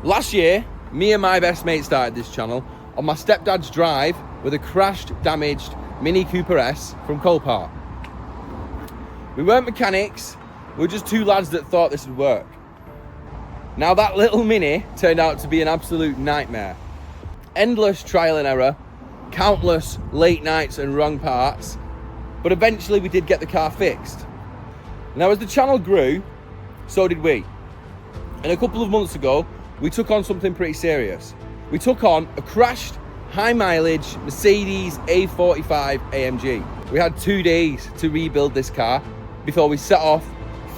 Last year, me and my best mate started this channel on my stepdad's drive with a crashed, damaged Mini Cooper S from Copart. We weren't mechanics, we were just two lads that thought this would work. Now that little Mini turned out to be an absolute nightmare. Endless trial and error, countless late nights and wrong parts, but eventually we did get the car fixed. Now as the channel grew, so did we. And a couple of months ago, we took on something pretty serious. We took on a crashed, high mileage Mercedes A45 AMG. We had 2 days to rebuild this car before we set off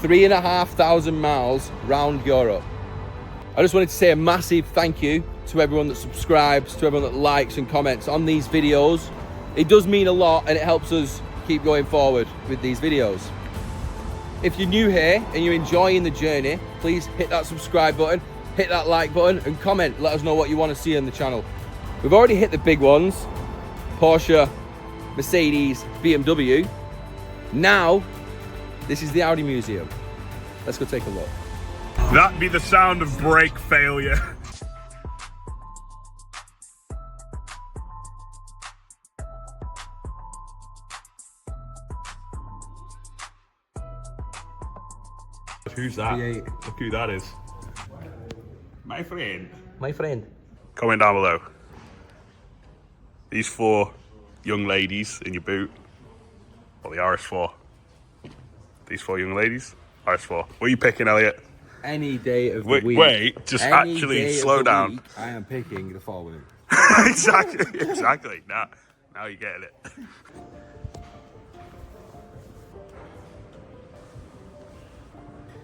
3,500 miles round Europe. I just wanted to say a massive thank you to everyone that subscribes, to everyone that likes and comments on these videos. It does mean a lot and it helps us keep going forward with these videos. If you're new here and you're enjoying the journey, please hit that subscribe button, hit that like button and comment. Let us know what you want to see on the channel. We've already hit the big ones, Porsche, Mercedes, BMW. Now, this is the Audi Museum. Let's go take a look. That'd be the sound of brake failure. Who's that? V8. Look who that is. My friend. My friend. Comment down below. These 4 young ladies in your boot. Or the RS4. These 4 young ladies. RS4. What are you picking, Elliot? Any day of the week. Wait, just Any actually day slow of the down. week, I am picking the forward. exactly. Now you're getting it.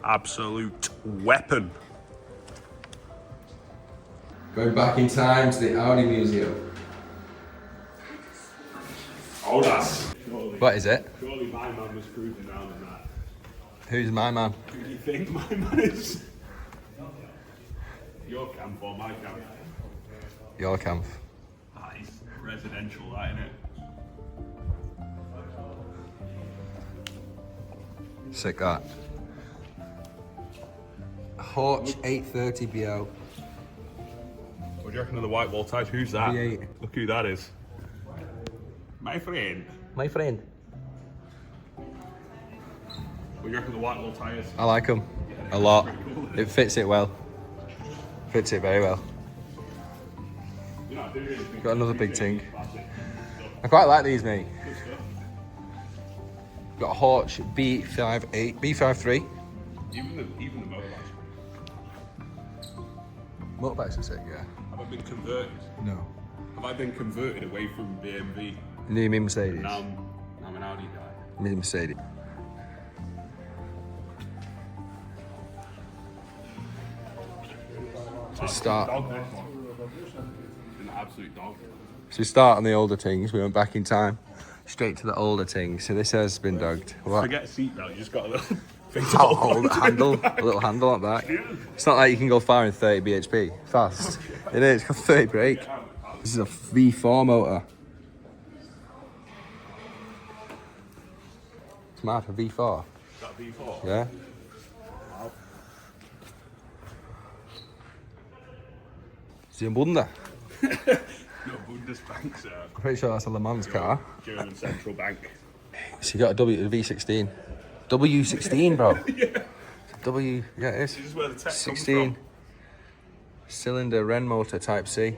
Absolute weapon. Going back in time to the Audi Museum. Oh, that's. What is it? Surely my man was cruising down in that. Who's my man? Who do you think my man is? Your camp or my camp? Your camp. That is residential, that, isn't it? Sick that. Horch 830 BO. What do you reckon of the white wall type? Who's that? V8. Look who that is. My friend. My friend. What do you reckon of the white wall tyres? I like them a lot. It fits it well. Fits it very well. Got another big ting. I quite like these, mate. Got a Horch B53. Even the motorbikes. Motorbikes are sick, yeah. Have I been converted? No. Have I been converted away from BMW? You mean Mercedes? Now I'm an Audi guy. Me Mercedes. So start. Dog this one. An absolute dog. So we start on the older things. We went back in time, straight to the older things. So this has been dogged. What? Forget seatbelt, you just got a little thing to Hold a handle, a little handle on that. It's not like you can go far in 30 bhp. Fast. It is. It's got 30 brake. This is a V4 motor. It's mad for V4. Is that V4? Yeah. Wow. Is he a Bunda? No, Bundesbank, sir. I'm pretty sure that's a Le Mans car. German central bank. So you got a V16. W16, bro. Yeah. Yeah, it is. This is where the tech comes 16 from. cylinder Ren motor Type C.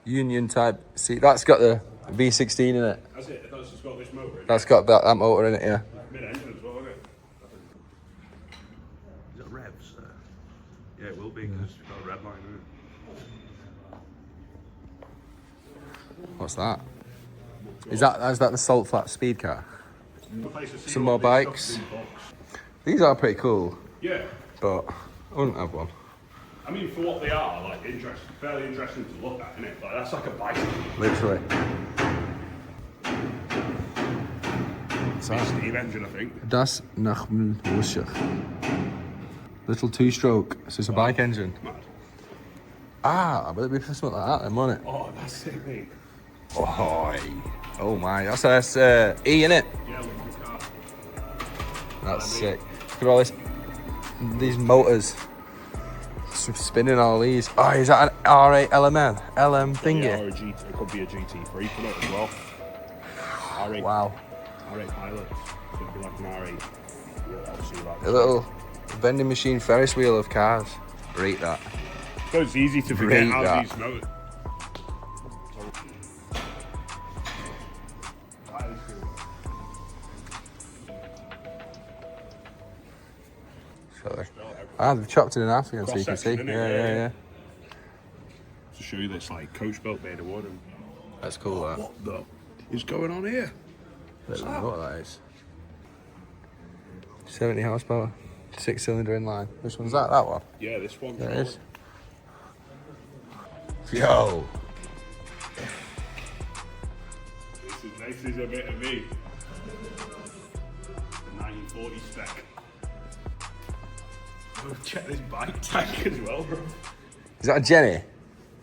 Union Typ C. That's got the V16 in it. That's it. That's just got this motor in it. That's got that motor in it, yeah. Mid-engine as well, isn't it? Is it revs? Yeah, it will be because it's got a red line in it. What's that? Is that the salt flat speed car? Some more bikes. These are pretty cool. Yeah. But I wouldn't have one. I mean, for what they are, like, fairly interesting to look at, isn't it? Like, that's like a bicycle. Literally. Steam engine, I think. Das nach Munich. Little 2-stroke. So it's a bike engine. Mad. Ah, I bet it'd be for something like that then, wouldn't it? Oh, that's sick, mate. Oh my, that's E, innit? Yeah, with my car. That's sick. Look at all these motors. Spinning all these. Oh, is that an R8 LM thingy? Yeah, or a GT. It could be a GT3 for it as well. R8. Wow. R8 Pilot. So it'd be like an R8. Yeah, obviously like A little vending machine Ferris wheel of cars. Rate that. So it's easy to forget Rate how that. these motors. They've chopped it in half again so you can see. Cross-section, Yeah. To show you this like coach belt made of wood. And That's cool, that. what the is going on here? I don't know what that is. 70 horsepower, 6-cylinder inline. Which one's that? That one? Yeah, this one. There it is. Yo! This is a bit of me. The 1940 spec. Oh, check this bike tank as well, bro. Is that a Jenny?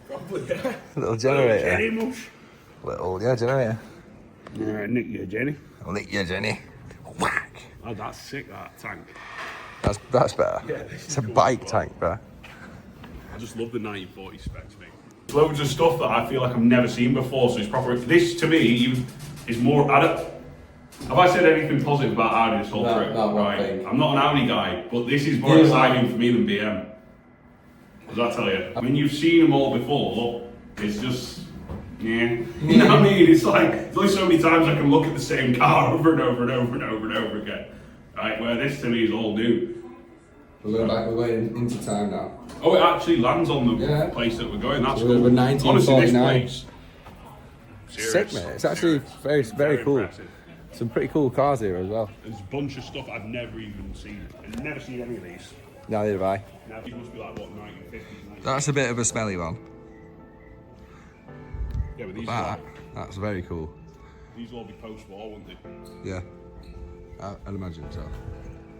Probably, yeah. Little generator. Jenny mush. Little, yeah, generator. Alright, nick you, Jenny. I'll nick you, Jenny. Whack! Oh, that's sick, that tank. That's better. Yeah, It's a bike tank, bro. I just love the 1940 specs, mate. Loads of stuff that I feel like I've never seen before, so it's proper. This, to me, is more. Have I said anything positive about Audi this whole trip? not one Right. thing. I'm not an Audi guy, but this is more exciting for me than BM. What does that tell you? I mean, you've seen them all before. It's just, yeah. You know what I mean? It's like, there's only so many times I can look at the same car over and over and over and over and over again. Right, where this to me is all new. We're going into time now. Oh, it actually lands on the Yeah. place that we're going. That's So cool. we're Honestly, 1949. this place. Sick, mate. It's actually very cool. Impressive. Some pretty cool cars here as well. There's a bunch of stuff I've never even seen. I've never seen any of these. Neither have I. Now these must be like what 1950s. That's a bit of a smelly one. Yeah, but these That's very cool. these will all be post-war, won't they? Yeah. I'd imagine so.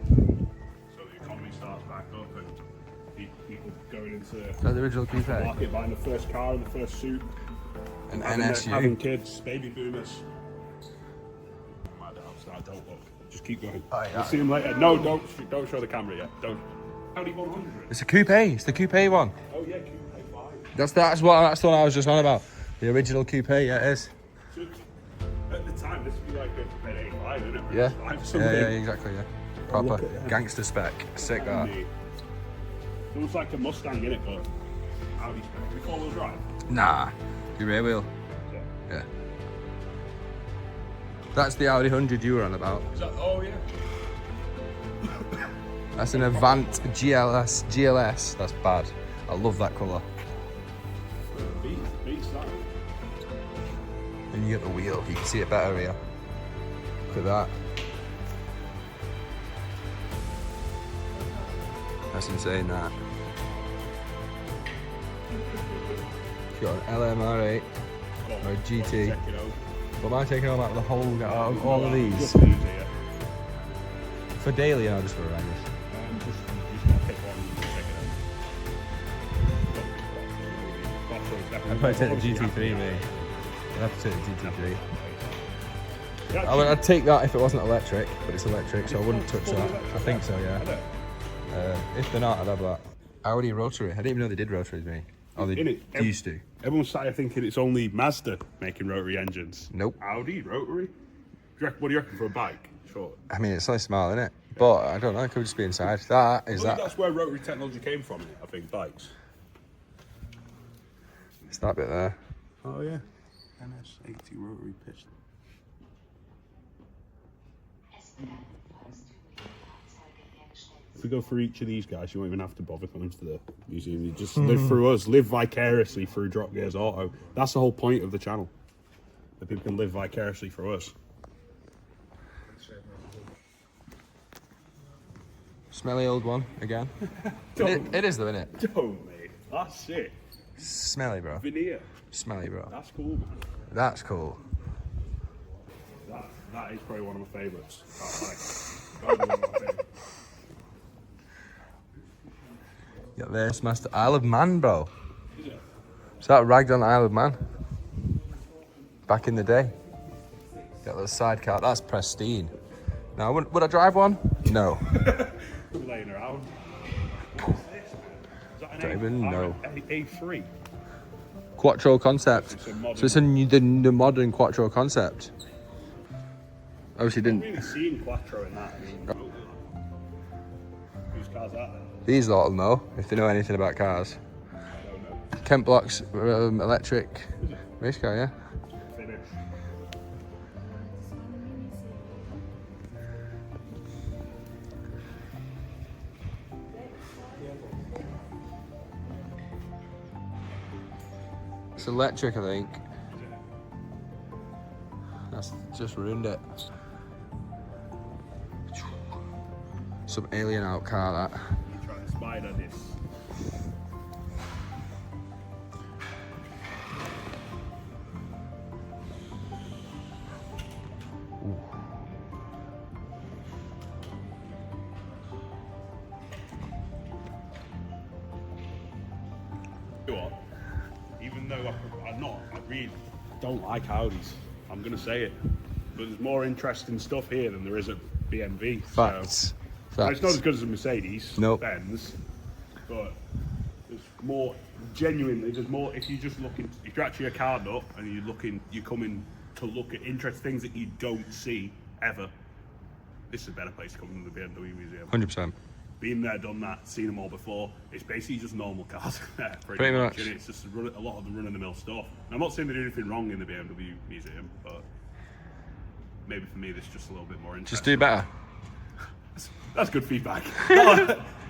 So the economy starts back up and people going into That's the original coupe. the market buying the first car and the first suit. An Having NSU. kids, baby boomers. My dad's that, don't look. Just keep going. Oh, yeah. We'll see them later. No, don't show the camera yet. Don't. Audi 100. It's a coupe. It's the coupe one. Oh yeah, Coupe 5. That's the one I was just on about. The original coupe. Yeah, it is. So, at the time, this would be like an A5, isn't it? Yeah. Something. Yeah, exactly. Yeah. Proper Look at that. gangster spec. Sick that. It looks like a Mustang in it, but Audi spec. We four-wheel drive. Nah. Your rear wheel. Yeah. Yeah. That's the Audi 100 you were on about. Is that? Oh yeah. That's an Avant GLS. That's bad. I love that colour. Beats that. And you get the wheel. You can see it better here. Look at that. That's insane, that. You've got an LM R8 or a GT. But am I taking all out of the whole, out of all of these? Just these here. For daily or just for riders? Just gotta pick one and check it out. I'd probably take the GT3, mate. I'd have to take the GT3. I'd take that if it wasn't electric, but it's electric, so I wouldn't touch that. I think so, yeah. If they're not, I'd have that. Audi rotary. I didn't even know they did rotaries, mate. Oh, they used to. Everyone's started thinking it's only Mazda making rotary engines. Nope. Audi rotary? What do you reckon for a bike? Sure. I mean, it's only small, isn't it? But I don't know. It could just be inside. That is that. That's where rotary technology came from. I think bikes. It's that bit there. Oh yeah. NS80 rotary piston. If we go through each of these guys, you won't even have to bother coming to the museum. You just live through us, live vicariously through Drop Gears Auto. That's the whole point of the channel. That people can live vicariously through us. Smelly old one again. It is though, isn't it? Don't, mate. That's it. Smelly, bro. Veneer. Smelly, bro. That's cool, man. That's cool. That is probably one of my favourites. That is one of my favourites. Got this master Isle of Man, bro. Is it? Is that ragged on Isle of Man? Back in the day. Got the sidecar. That's pristine. Now, would I drive one? No. Laying around. Is that Don't even know. A3. Quattro concept. It's a modern- So it's the modern Quattro concept. Obviously I've didn't. really seen Quattro in that. I mean, whose car's that then? These lot will know if they know anything about cars. I don't know. Kent Block's electric race car, yeah. Finish. It's electric, I think. That's just ruined it. Some alien out car, that. You try to spider this. Even though I really don't like Audis, I'm gonna say it, but there's more interesting stuff here than there is at BMW. Facts. So, it's not as good as a Mercedes, Nope. Benz, but there's more. Genuinely, there's more. If you're actually a car nut and you're coming to look at interesting things that you don't see ever. This is a better place to come than the BMW Museum. 100%. Been there, done that, seen them all before. It's basically just normal cars there, Pretty much. And it's just a lot of the run-of-the-mill stuff. And I'm not saying they do anything wrong in the BMW Museum, but maybe for me, this is just a little bit more interesting. Just do better. That's good feedback.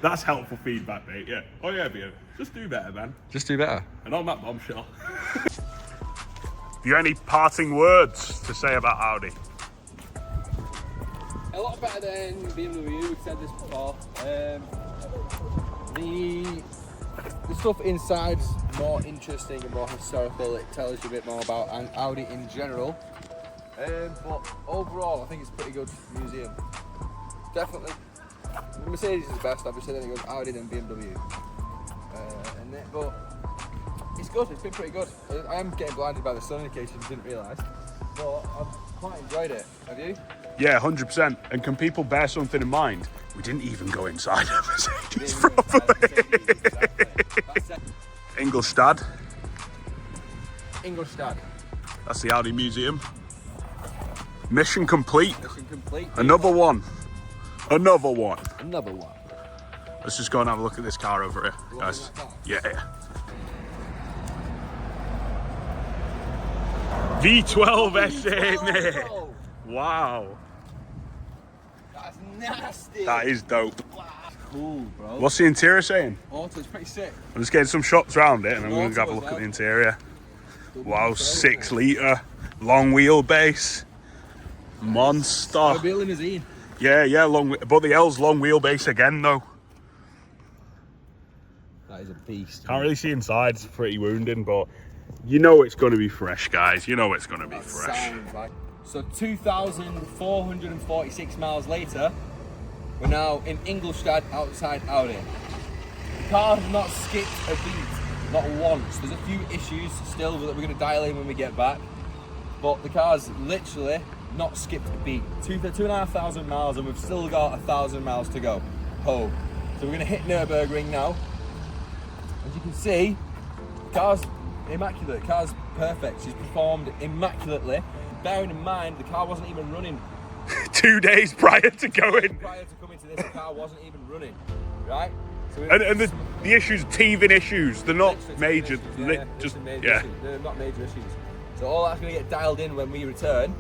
That's helpful feedback, mate. Yeah. Oh yeah, BMW. Just do better, man. Just do better. And on that bombshell. Have you any parting words to say about Audi? A lot better than BMW, we've said this before. The stuff inside's more interesting and more historical. It tells you a bit more about Audi in general. But overall, I think it's a pretty good museum. Definitely. Mercedes is the best, obviously, then it goes Audi, then BMW. But it's good, it's been pretty good. I am getting blinded by the sun in case you didn't realise. But I've quite enjoyed it. Have you? Yeah, 100%. And can people bear something in mind? We didn't even go inside a Mercedes properly. Ingolstadt. Ingolstadt. That's the Audi Museum. Mission complete. Mission complete. Another one. Another one. Another one. Let's just go and have a look at this car over here, guys. Yeah. V12 SA, mate. Wow. That's nasty. That is dope. Wow. Cool, bro. What's the interior saying? Auto's pretty sick. I'm just getting some shots around it and I'm going to have a Auto look as at well. the interior. Wow, 6 litre, long wheelbase, monster. A real limousine. Yeah, long, but the L's long wheelbase again though. That is a beast. Can't really see inside, it's pretty wounding, but you know it's going to be fresh, guys. You know it's going to be fresh. So 2,446 miles later, we're now in Ingolstadt outside Audi. The car has not skipped a beat, not once. There's a few issues still that we're going to dial in when we get back, but the car's literally not skipped a beat. 2,500 miles and we've still got 1,000 miles to go home. So we're going to hit Nürburgring now. As you can see, the car's immaculate, the car's perfect. She's performed immaculately. Bearing in mind, the car wasn't even running. 2 days prior to going. Prior to coming to this, the car wasn't even running, right? So And the issues, teething issues, they're not major. Major issues. They're not major issues. So all that's going to get dialed in when we return.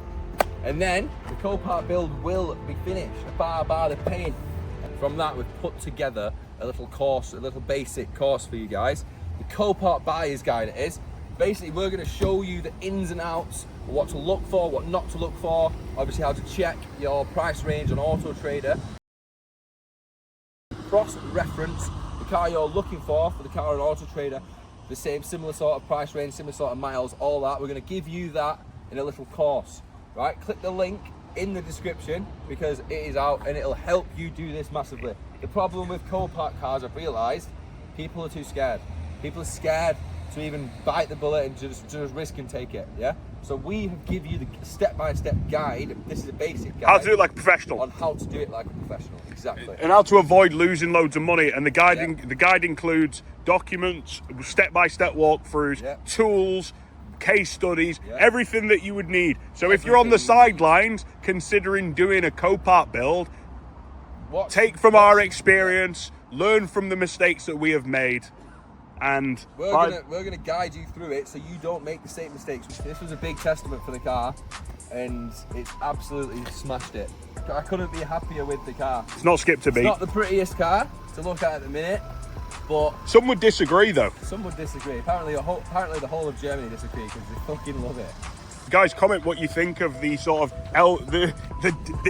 And then the co-part build will be finished, bar the paint. And from that, we've put together a little course, a little basic course for you guys. The co-part buyer's guide it is. Basically, we're going to show you the ins and outs, what to look for, what not to look for, obviously how to check your price range on Auto Trader. Cross-reference the car you're looking for the car on Auto Trader, the same similar sort of price range, similar sort of miles, all that. We're going to give you that in a little course, right? Click the link in the description because it is out and it'll help you do this massively. The problem with co-part cars, I've realised, people are too scared. People are scared to even bite the bullet and just risk and take it, yeah? So we have give you the step-by-step guide. This is a basic guide. How to do it like a professional. On how to do it like a professional, exactly. And how to avoid losing loads of money. And the guide includes documents, step-by-step walkthroughs, tools, case studies, everything that you would need. So if you're on the sidelines considering doing a co-part build, take from our experience, learn from the mistakes that we have made, and we're gonna guide you through it so you don't make the same mistakes. This was a big testament for the car, and it's absolutely smashed it. I couldn't be happier with the car. It's not skipped a beat. It's not the prettiest car to look at the minute, but some would disagree though. Some would disagree. Apparently the whole of Germany disagree because they fucking love it. Guys, comment what you think of the sort of the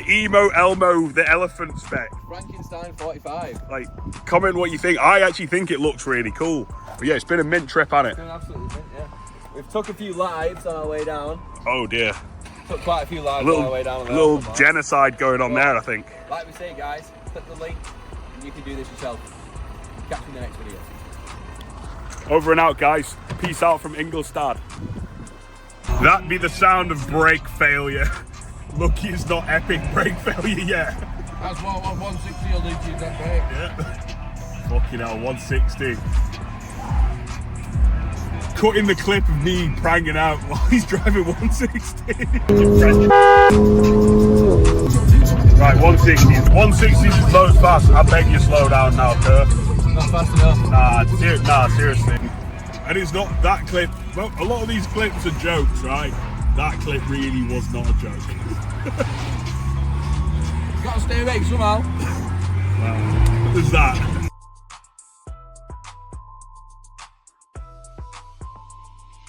emo Elmo, the elephant spec. Frankenstein 45. Like, comment what you think. I actually think it looks really cool. But yeah, it's been a mint trip, hasn't it? It's been absolutely mint, yeah. We've took a few lives on our way down. Oh dear. Took quite a few lives on our way down. A little genocide going on there, I think. Like we say, guys, click the link and you can do this yourself. Catch you in the next video. Over and out, guys. Peace out from Ingolstadt. That be the sound of brake failure. Lucky it's not epic brake failure yet. That's what 160 will do to you, that brake. Yeah. Fucking hell, 160. Cutting the clip of me pranging out while he's driving 160. Right, 160. 160 is low fast. I beg you slow down now, Kurt. Not fast enough. Nah, seriously. And it's not that clip. Well, a lot of these clips are jokes, right? That clip really was not a joke. You gotta stay awake somehow. Well, there's that.